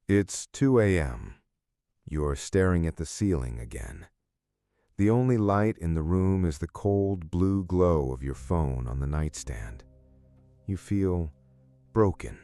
It's 2 a.m. You're staring at the ceiling again. The only light in the room is the cold blue glow of your phone on the nightstand. You feel broken.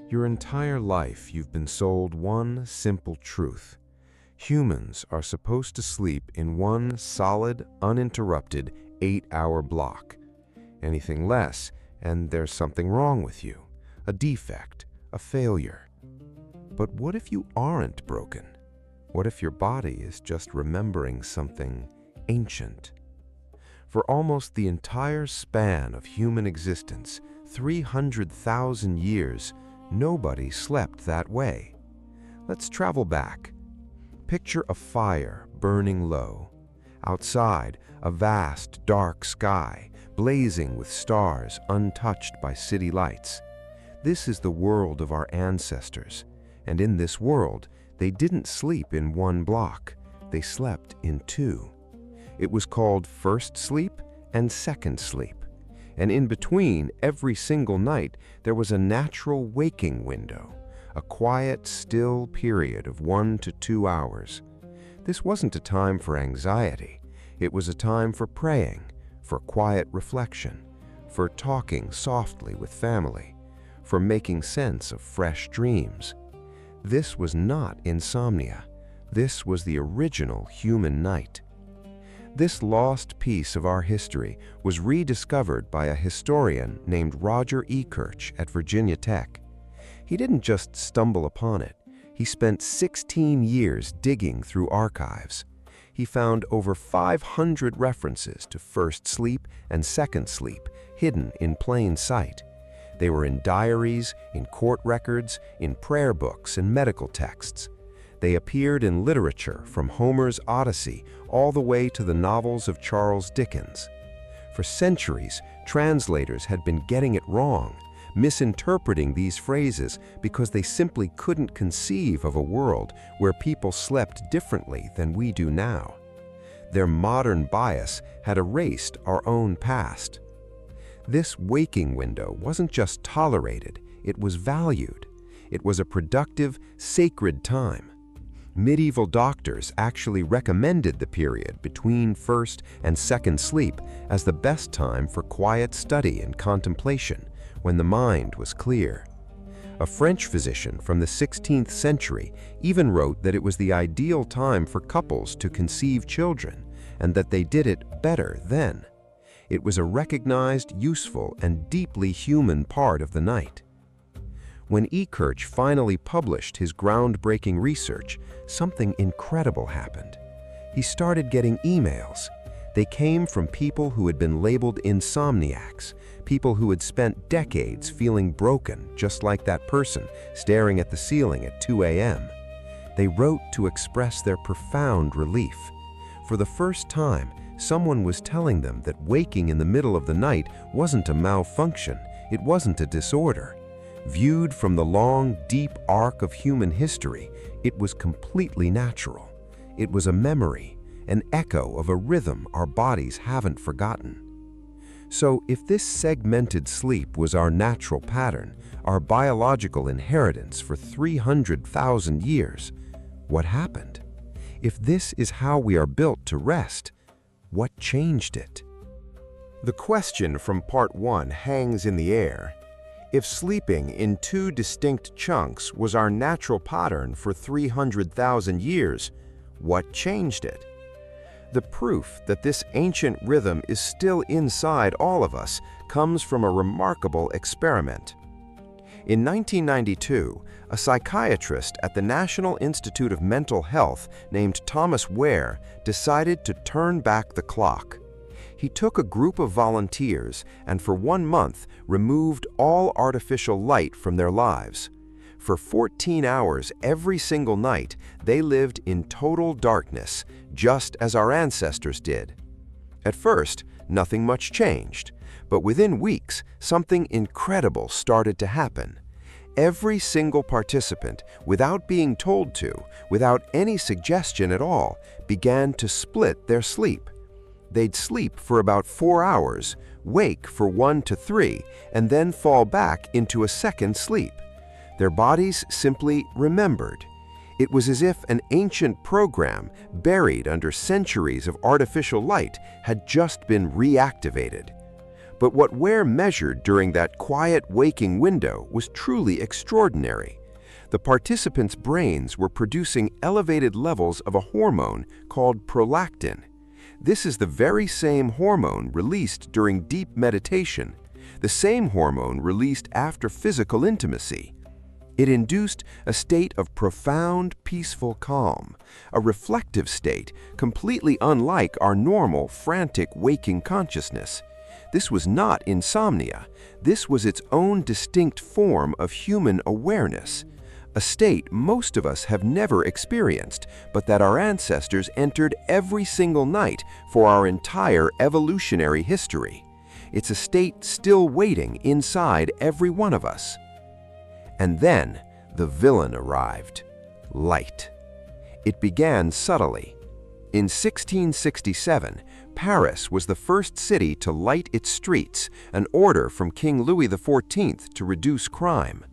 Your entire life you've been sold one simple truth. Humans are supposed to sleep in one solid, uninterrupted 8-hour block. Anything less, and there's something wrong with you, a defect, a failure. But what if you aren't broken? What if your body is just remembering something ancient? For almost the entire span of human existence, 300,000 years, nobody slept that way. Let's travel back. Picture a fire burning low. Outside, a vast, dark sky, blazing with stars untouched by city lights. This is the world of our ancestors, and in this world, they didn't sleep in one block. They slept in two. It was called first sleep and second sleep. And in between every single night, there was a natural waking window, a quiet, still period of 1 to 2 hours. This wasn't a time for anxiety. It was a time for praying, for quiet reflection, for talking softly with family, for making sense of fresh dreams. This was not insomnia. This was the original human night. This lost piece of our history was rediscovered by a historian named Roger E. Kirch at Virginia Tech. He didn't just stumble upon it. He spent 16 years digging through archives. He found over 500 references to first sleep and second sleep hidden in plain sight. They were in diaries, in court records, in prayer books and medical texts. They appeared in literature from Homer's Odyssey all the way to the novels of Charles Dickens. For centuries, translators had been getting it wrong, misinterpreting these phrases because they simply couldn't conceive of a world where people slept differently than we do now. Their modern bias had erased our own past. This waking window wasn't just tolerated, it was valued. It was a productive, sacred time. Medieval doctors actually recommended the period between first and second sleep as the best time for quiet study and contemplation, when the mind was clear. A French physician from the 16th century even wrote that it was the ideal time for couples to conceive children, and that they did it better then. It was a recognized, useful, and deeply human part of the night. When E. Kirch finally published his groundbreaking research, something incredible happened. He started getting emails. They came from people who had been labeled insomniacs, people who had spent decades feeling broken, just like that person staring at the ceiling at 2 a.m. They wrote to express their profound relief. For the first time, someone was telling them that waking in the middle of the night wasn't a malfunction, it wasn't a disorder. Viewed from the long, deep arc of human history, it was completely natural. It was a memory, an echo of a rhythm our bodies haven't forgotten. So if this segmented sleep was our natural pattern, our biological inheritance for 300,000 years, what happened? If this is how we are built to rest, what changed it? The question from part 1 hangs in the air. If sleeping in 2 distinct chunks was our natural pattern for 300,000 years, what changed it? The proof that this ancient rhythm is still inside all of us comes from a remarkable experiment. In 1992, a psychiatrist at the National Institute of Mental Health named Thomas Ware decided to turn back the clock. He took a group of volunteers and for 1 month removed all artificial light from their lives. For 14 hours every single night, they lived in total darkness, just as our ancestors did. At first, nothing much changed, but within weeks, something incredible started to happen. Every single participant, without being told to, without any suggestion at all, began to split their sleep. They'd sleep for about 4 hours, wake for 1 to 3, and then fall back into a second sleep. Their bodies simply remembered. It was as if an ancient program buried under centuries of artificial light had just been reactivated. But what Ware measured during that quiet waking window was truly extraordinary. The participants' brains were producing elevated levels of a hormone called prolactin. This is the very same hormone released during deep meditation, the same hormone released after physical intimacy. It induced a state of profound, peaceful calm, a reflective state completely unlike our normal, frantic waking consciousness. This was not insomnia. This was its own distinct form of human awareness, a state most of us have never experienced, but that our ancestors entered every single night for our entire evolutionary history. It's a state still waiting inside every one of us. And then the villain arrived, light. It began subtly. In 1667, Paris was the first city to light its streets, an order from King Louis XIV to reduce crime.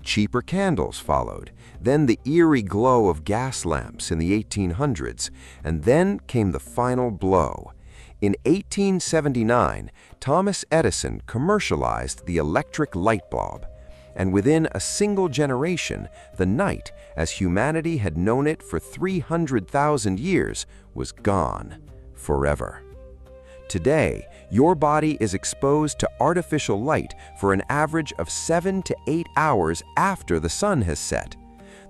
Cheaper candles followed, then the eerie glow of gas lamps in the 1800s, and then came the final blow. In 1879, Thomas Edison commercialized the electric light bulb, and within a single generation, the night, as humanity had known it for 300,000 years, was gone forever. Today, your body is exposed to artificial light for an average of 7 to 8 hours after the sun has set.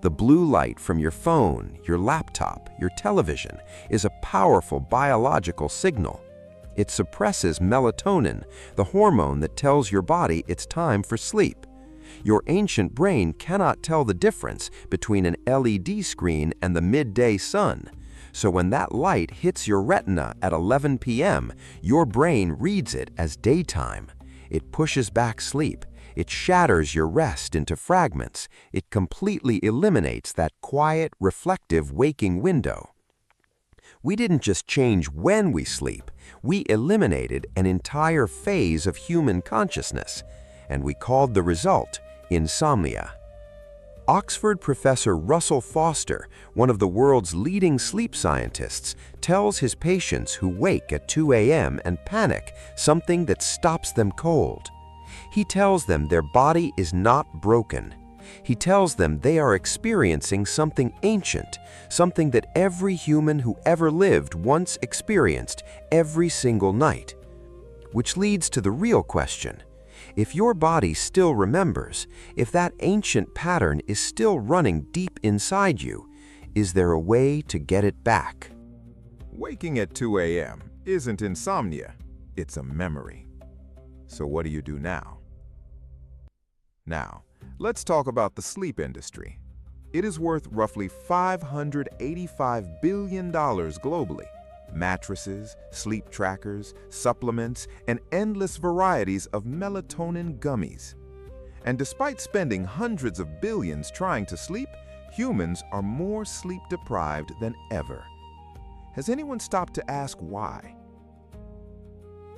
The blue light from your phone, your laptop, your television is a powerful biological signal. It suppresses melatonin, the hormone that tells your body it's time for sleep. Your ancient brain cannot tell the difference between an LED screen and the midday sun. So when that light hits your retina at 11 p.m., your brain reads it as daytime. It pushes back sleep. It shatters your rest into fragments. It completely eliminates that quiet, reflective waking window. We didn't just change when we sleep. We eliminated an entire phase of human consciousness, and we called the result insomnia. Oxford professor Russell Foster, one of the world's leading sleep scientists, tells his patients who wake at 2 a.m. and panic something that stops them cold. He tells them their body is not broken. He tells them they are experiencing something ancient, something that every human who ever lived once experienced every single night. Which leads to the real question. If your body still remembers, if that ancient pattern is still running deep inside you, is there a way to get it back? Waking at 2 a.m. isn't insomnia, it's a memory. So what do you do now? Now, let's talk about the sleep industry. It is worth roughly $585 billion globally. Mattresses, sleep trackers, supplements, and endless varieties of melatonin gummies. And despite spending hundreds of billions trying to sleep, humans are more sleep-deprived than ever. Has anyone stopped to ask why?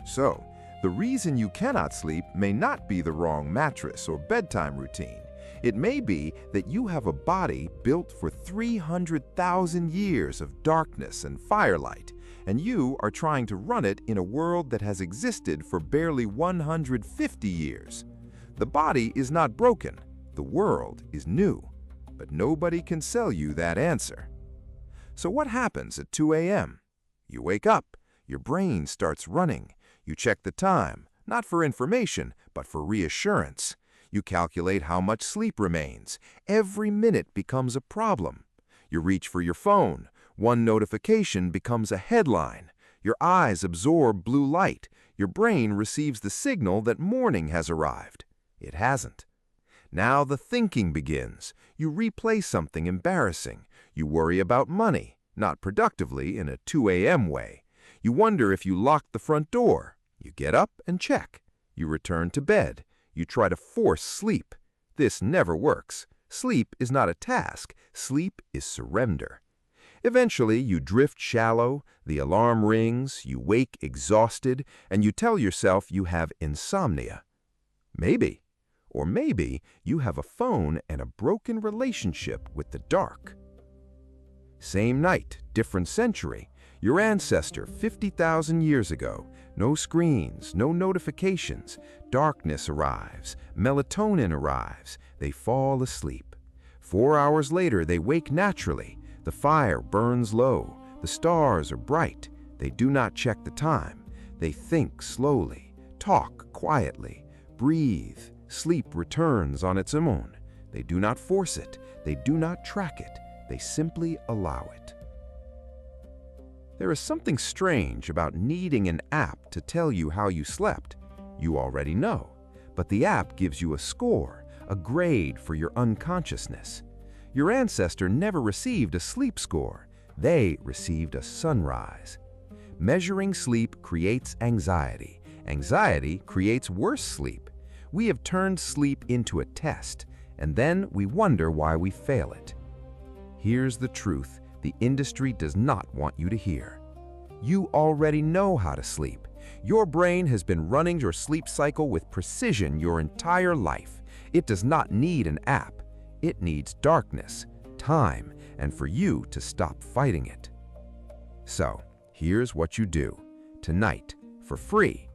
So, the reason you cannot sleep may not be the wrong mattress or bedtime routine. It may be that you have a body built for 300,000 years of darkness and firelight, and you are trying to run it in a world that has existed for barely 150 years. The body is not broken, the world is new, but nobody can sell you that answer. So what happens at 2 a.m.? You wake up, your brain starts running. You check the time, not for information, but for reassurance. You calculate how much sleep remains. Every minute becomes a problem. You reach for your phone. One notification becomes a headline. Your eyes absorb blue light. Your brain receives the signal that morning has arrived. It hasn't. Now the thinking begins. You replay something embarrassing. You worry about money, not productively in a 2 a.m. way. You wonder if you locked the front door. You get up and check. You return to bed. You try to force sleep. This never works. Sleep is not a task. Sleep is surrender. Eventually, you drift shallow, the alarm rings, you wake exhausted, and you tell yourself you have insomnia. Maybe. Or maybe you have a phone and a broken relationship with the dark. Same night, different century. Your ancestor 50,000 years ago. No screens, no notifications. Darkness arrives. Melatonin arrives. They fall asleep. 4 hours later, they wake naturally. The fire burns low. The stars are bright. They do not check the time. They think slowly, talk quietly, breathe. Sleep returns on its own. They do not force it. They do not track it. They simply allow it. There is something strange about needing an app to tell you how you slept. You already know, but the app gives you a score, a grade for your unconsciousness. Your ancestor never received a sleep score. They received a sunrise. Measuring sleep creates anxiety. Anxiety creates worse sleep. We have turned sleep into a test, and then we wonder why we fail it. Here's the truth the industry does not want you to hear. You already know how to sleep. Your brain has been running your sleep cycle with precision your entire life. It does not need an app. It needs darkness, time, and for you to stop fighting it. So, here's what you do. Tonight, for free.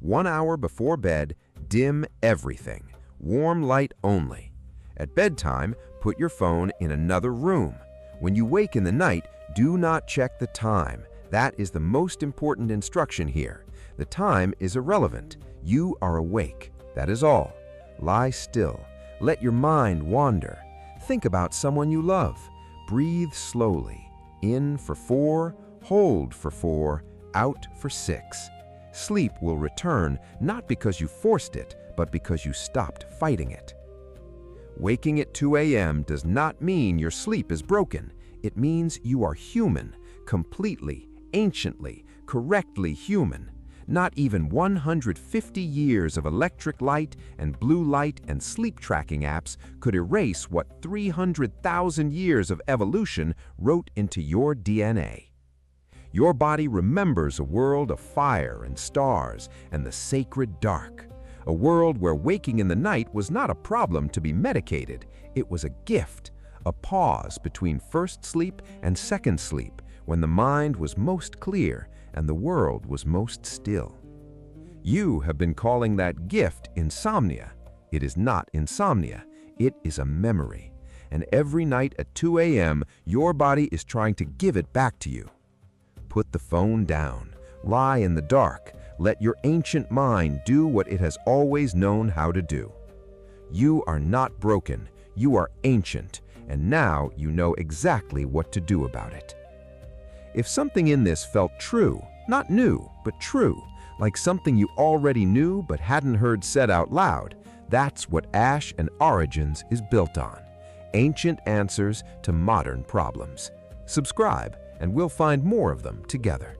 1 hour before bed, dim everything. Warm light only. At bedtime, put your phone in another room. When you wake in the night, do not check the time. That is the most important instruction here. The time is irrelevant. You are awake. That is all. Lie still. Let your mind wander. Think about someone you love. Breathe slowly. In for 4, hold for 4, out for 6. Sleep will return not because you forced it, but because you stopped fighting it. Waking at 2 a.m. does not mean your sleep is broken. It means you are human, completely, anciently, correctly human. Not even 150 years of electric light and blue light and sleep tracking apps could erase what 300,000 years of evolution wrote into your DNA. Your body remembers a world of fire and stars and the sacred dark. A world where waking in the night was not a problem to be medicated. It was a gift, a pause between first sleep and second sleep, when the mind was most clear and the world was most still. You have been calling that gift insomnia. It is not insomnia. It is a memory. And every night at 2 a.m., your body is trying to give it back to you. Put the phone down. Lie in the dark. Let your ancient mind do what it has always known how to do. You are not broken. You are ancient. And now you know exactly what to do about it. If something in this felt true, not new, but true, like something you already knew but hadn't heard said out loud, that's what Ash and Origins is built on. Ancient answers to modern problems. Subscribe, and we'll find more of them together.